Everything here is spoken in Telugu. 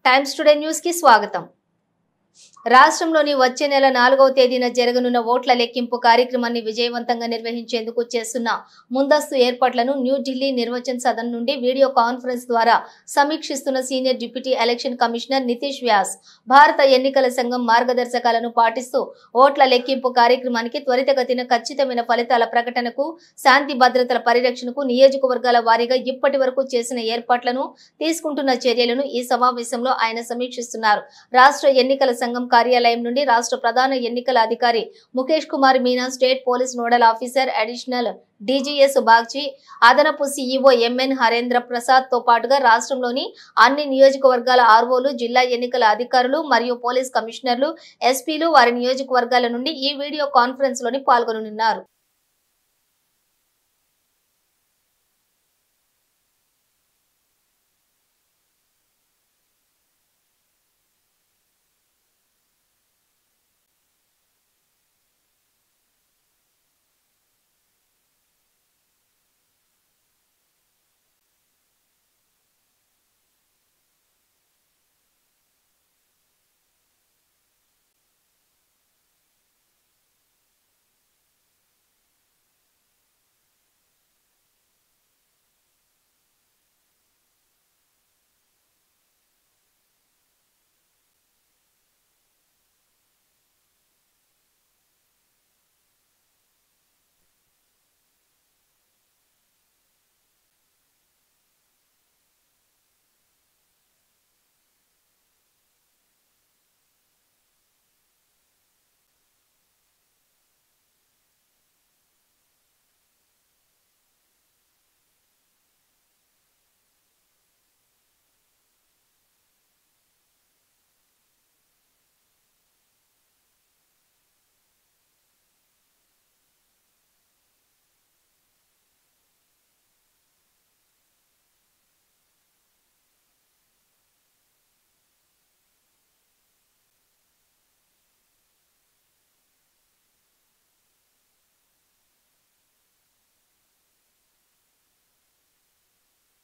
టైమ్స్ టుడే న్యూస్ కి స్వాగతం। రాష్ట్రంలోని వచ్చే నెల 4వ తేదీన జరగనున్న ఓట్ల లెక్కింపు కార్యక్రమాన్ని విజయవంతంగా నిర్వహించేందుకు చేస్తున్న ముందస్తు ఏర్పాట్లను న్యూఢిల్లీ నిర్వచన్ సదన్ నుండి వీడియో కాన్ఫరెన్స్ ద్వారా సమీక్షిస్తున్న senior deputy election commissioner Nitesh Vyas భారత ఎన్నికల సంఘం మార్గదర్శకాలను పాటిస్తూ ఓట్ల లెక్కింపు కార్యక్రమానికి త్వరితగతిన ఖచ్చితమైన ఫలితాల ప్రకటనకు శాంతి భద్రతల పరిరక్షణకు నియోజకవర్గాల వారీగా ఇప్పటివరకు చేసిన ఏర్పాట్లను తీసుకుంటున్న చర్యలను ఈ సమావేశంలో ఆయన సమీక్షిస్తున్నారు। రాష్ట్ర ఎన్నికల సంఘం కార్యాలయం నుండి రాష్ట్ర ప్రధాన ఎన్నికల అధికారి Mukesh Kumar Meena, state police nodal officer additional DGS Bagchi, అదనపు సీఈఓ ఎంఎన్ హరేంద్ర ప్రసాద్ తో పాటుగా రాష్ట్రంలోని అన్ని నియోజకవర్గాల ఆర్ఓలు, జిల్లా ఎన్నికల అధికారులు మరియు పోలీస్ కమిషనర్లు, ఎస్పీలు వారి నియోజకవర్గాల నుండి ఈ వీడియో కాన్ఫరెన్స్ లోని పాల్గొననున్నారు।